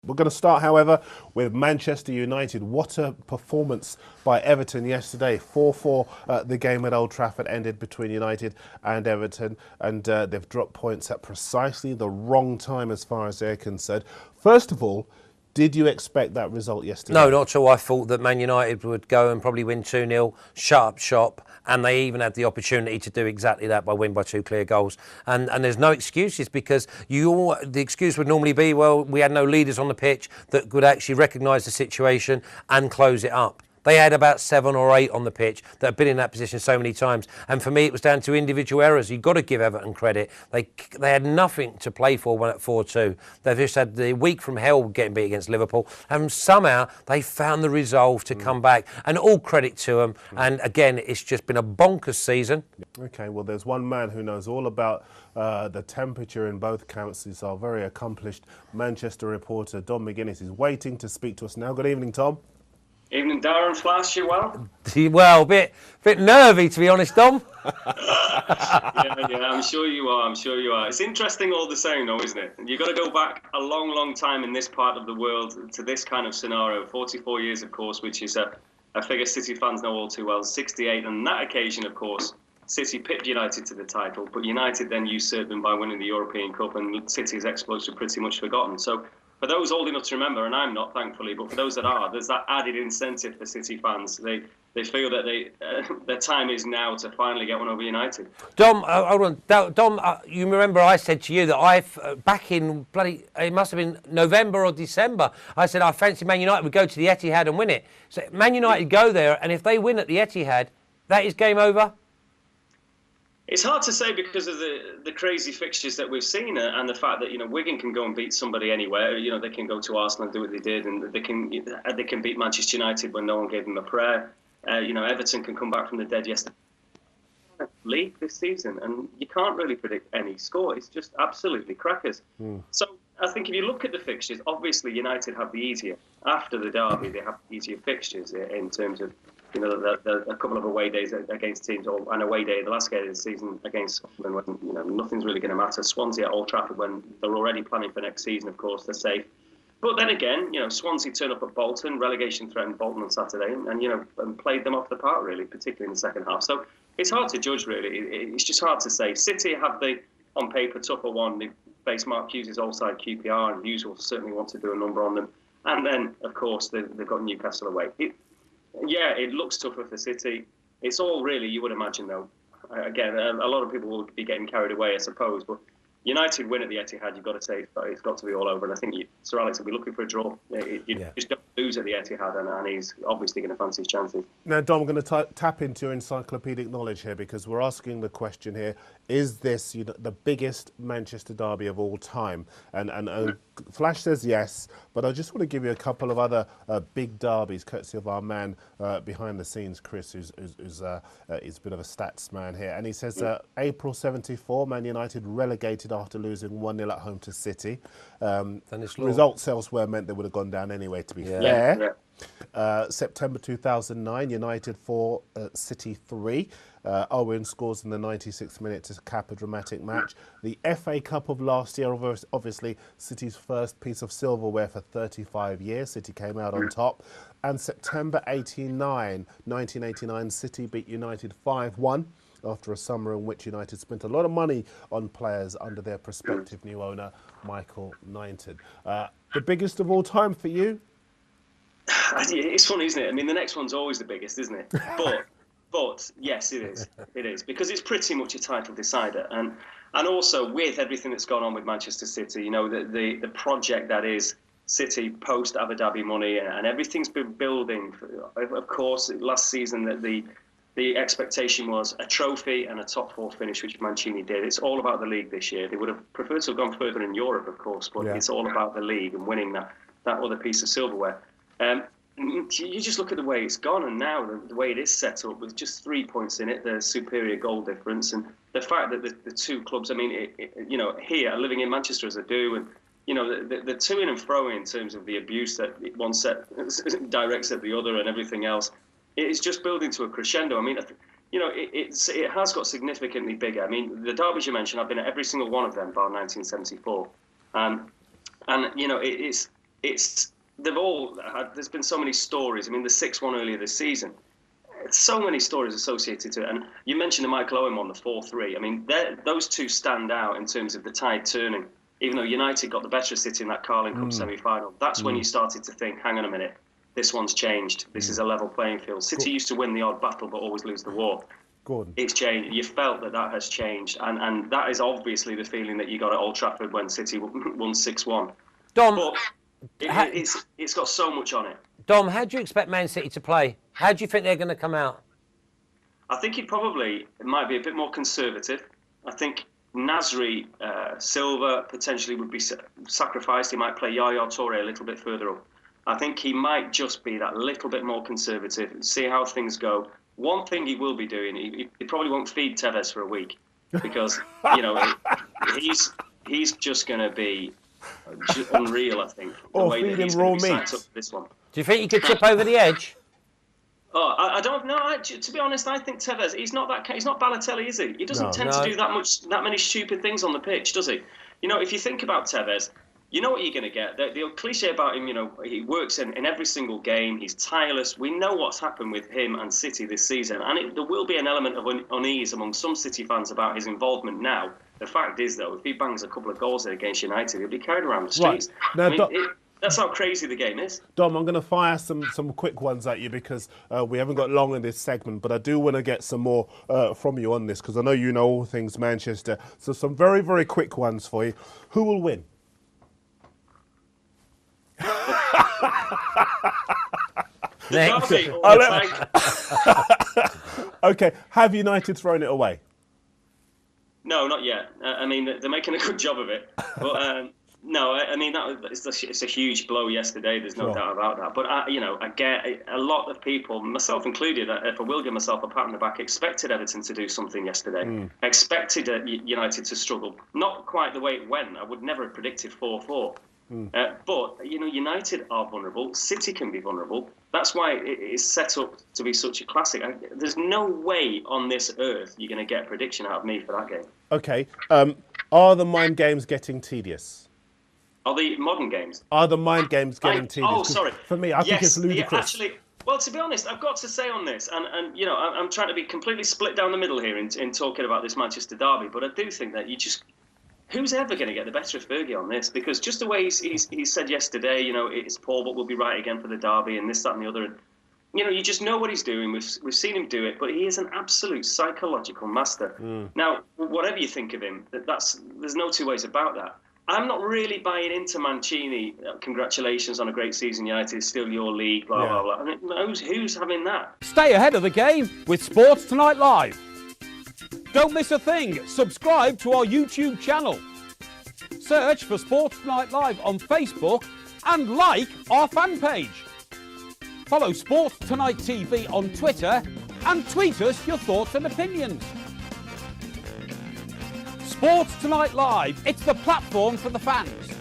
We're going to start, however, with Manchester United. What a performance by Everton yesterday. 4-4 the game at Old Trafford ended between United and Everton, and they've dropped points at precisely the wrong time as far as they're concerned. First of all, did you expect that result yesterday? No, not at all. I thought that Man United would go and probably win 2-0, shut up shop, and they even had the opportunity to do exactly that by winning by 2 clear goals. And there's no excuses, because the excuse would normally be, well, we had no leaders on the pitch that could actually recognise the situation and close it up. They had about 7 or 8 on the pitch that have been in that position so many times. And for me, it was down to individual errors. You've got to give Everton credit. They had nothing to play for when at 4-2. They've just had the week from hell getting beat against Liverpool. And somehow they found the resolve to come back. And all credit to them. And again, it's just been a bonkers season. OK, well, there's one man who knows all about the temperature in both camps. He's our very accomplished Manchester reporter, Dom McGuinness. He's waiting to speak to us now. Good evening, Tom. Evening, Darren. Flash, you well? Well, a bit nervy, to be honest, Dom. yeah, I'm sure you are. It's interesting all the same, though, isn't it? You've got to go back a long, long time in this part of the world to this kind of scenario. 44 years, of course, which is a figure City fans know all too well. 68, and on that occasion, of course, City pipped United to the title, but United then usurped them by winning the European Cup, and City's exploits were pretty much forgotten. So, for those old enough to remember, and I'm not, thankfully, but for those that are, there's that added incentive for City fans. They feel that their time is now to finally get one over United. Dom, hold on. Dom, you remember I said to you that back in it must have been November or December, I said I fancy Man United would go to the Etihad and win it. So Man United go there, and if they win at the Etihad, that is game over? It's hard to say because of the crazy fixtures that we've seen, and the fact that Wigan can go and beat somebody anywhere. They can go to Arsenal and do what they did, and they can beat Manchester United when no one gave them a prayer. Everton can come back from the dead yesterday. League this season, and you can't really predict any score. It's just absolutely crackers. So I think if you look at the fixtures, obviously United have the easier after the derby. They have the easier fixtures in terms of. A couple of away days against teams, or an away day the last game of the season against Scotland, when nothing's really going to matter. Swansea at Old Trafford, when they're already planning for next season, of course, they're safe. But then again, Swansea turn up at Bolton, relegation threatened Bolton on Saturday, and played them off the park, really, particularly in the second half. So it's hard to judge, really. It's just hard to say. City have the, on paper, tougher one. They face Mark Hughes' offside QPR, and Hughes will certainly want to do a number on them. And then, of course, they've got Newcastle away. It looks tougher for City. It's all really, you would imagine, though. Again, a lot of people will be getting carried away, I suppose. But United win at the Etihad, you've got to say it's got to be all over. And I think Sir Alex will be looking for a draw. You just don't lose at the Etihad, and he's obviously going to fancy his chances. Now, Dom, I'm going to tap into your encyclopedic knowledge here, because we're asking the question here, is this the biggest Manchester derby of all time? And Flash says yes, but I just want to give you a couple of other big derbies, courtesy of our man behind the scenes, Chris, who's a bit of a stats man here. And he says April 74, Man United relegated after losing 1-0 at home to City. Results elsewhere meant they would have gone down anyway, to be fair. September 2009, United 4, City 3. Owen scores in the 96th minute to cap a dramatic match. The FA Cup of last year, obviously City's first piece of silverware for 35 years. City came out on top. And September 1989, City beat United 5-1 after a summer in which United spent a lot of money on players under their prospective new owner, Michael Knighton. The biggest of all time for you? It's funny, isn't it? I mean, the next one's always the biggest, isn't it? But yes, it is. It is, because it's pretty much a title decider, and also with everything that's gone on with Manchester City, the project that is City post Abu Dhabi money, and everything's been building. Of course, last season that the expectation was a trophy and a top 4 finish, which Mancini did. It's all about the league this year. They would have preferred to have gone further in Europe, of course, but it's all about the league and winning that other piece of silverware. You just look at the way it's gone, and now the way it is set up with just 3 points in it, the superior goal difference, and the fact that the two clubs, I mean, here, living in Manchester as I do, and the to and fro in terms of the abuse that one set directs at the other and everything else, it's just building to a crescendo. I mean, it has got significantly bigger. I mean, the derbies you mentioned, I've been at every single one of them bar 1974, and there's been so many stories. I mean, the 6-1 earlier this season. So many stories associated to it. And you mentioned the Michael Owen one, the 4-3. I mean, those two stand out in terms of the tide turning. Even though United got the better of City in that Carling Cup semi-final, that's when you started to think, hang on a minute, this one's changed. This is a level playing field. City used to win the odd battle but always lose the war. Gordon. It's changed. You felt that has changed. And that is obviously the feeling that you got at Old Trafford when City won 6-1. Dom, but it's got so much on it. Dom, how do you expect Man City to play? How do you think they're going to come out? I think it might be a bit more conservative. I think Nasri, Silva potentially would be sacrificed. He might play Yaya Toure a little bit further up. I think he might just be that little bit more conservative and see how things go. One thing he will be doing, he probably won't feed Tevez for a week because, he's just going to be unreal, I think. Or feed him raw meat. This one. Do you think he could tip over the edge? Oh, I don't know. To be honest, I think Tevez. He's not Balotelli, is he? He doesn't tend to do that many stupid things on the pitch, does he? If you think about Tevez, you know what you're going to get. The cliche about him, he works in every single game. He's tireless. We know what's happened with him and City this season, and there will be an element of unease among some City fans about his involvement now. The fact is, though, if he bangs a couple of goals there against United, he'll be carried around the streets. Right. Now, that's how crazy the game is. Dom, I'm going to fire some quick ones at you because we haven't got long in this segment, but I do want to get some more from you on this because I know you know all things Manchester. So some very, very quick ones for you. Who will win? Okay, have United thrown it away? No, not yet. I mean, they're making a good job of it. But no, I mean, it's a huge blow yesterday. There's no doubt about that. But, I get a lot of people, myself included, if I will give myself a pat on the back, expected Everton to do something yesterday. Expected United to struggle. Not quite the way it went. I would never have predicted 4-4. But, United are vulnerable. City can be vulnerable. That's why it is set up to be such a classic. There's no way on this earth you're going to get a prediction out of me for that game. Okay. Are the mind games getting tedious? Are the modern games? Are the mind games getting tedious? Oh, sorry. For me, I think it's ludicrous. Well, to be honest, I've got to say on this, and I'm trying to be completely split down the middle here in talking about this Manchester derby, but I do think that who's ever going to get the better of Fergie on this? Because just the way he said yesterday, it's Paul, but we'll be right again for the derby and this, that and the other. And, you just know what he's doing. We've seen him do it, but he is an absolute psychological master. Now, whatever you think of him, there's no two ways about that. I'm not really buying into Mancini. Congratulations on a great season, United. It's still your league, blah, blah, blah. I mean, who's having that? Stay ahead of the game with Sports Tonight Live. Don't miss a thing. Subscribe to our YouTube channel. Search for Sports Tonight Live on Facebook and like our fan page. Follow Sports Tonight TV on Twitter and tweet us your thoughts and opinions. Sports Tonight Live, it's the platform for the fans.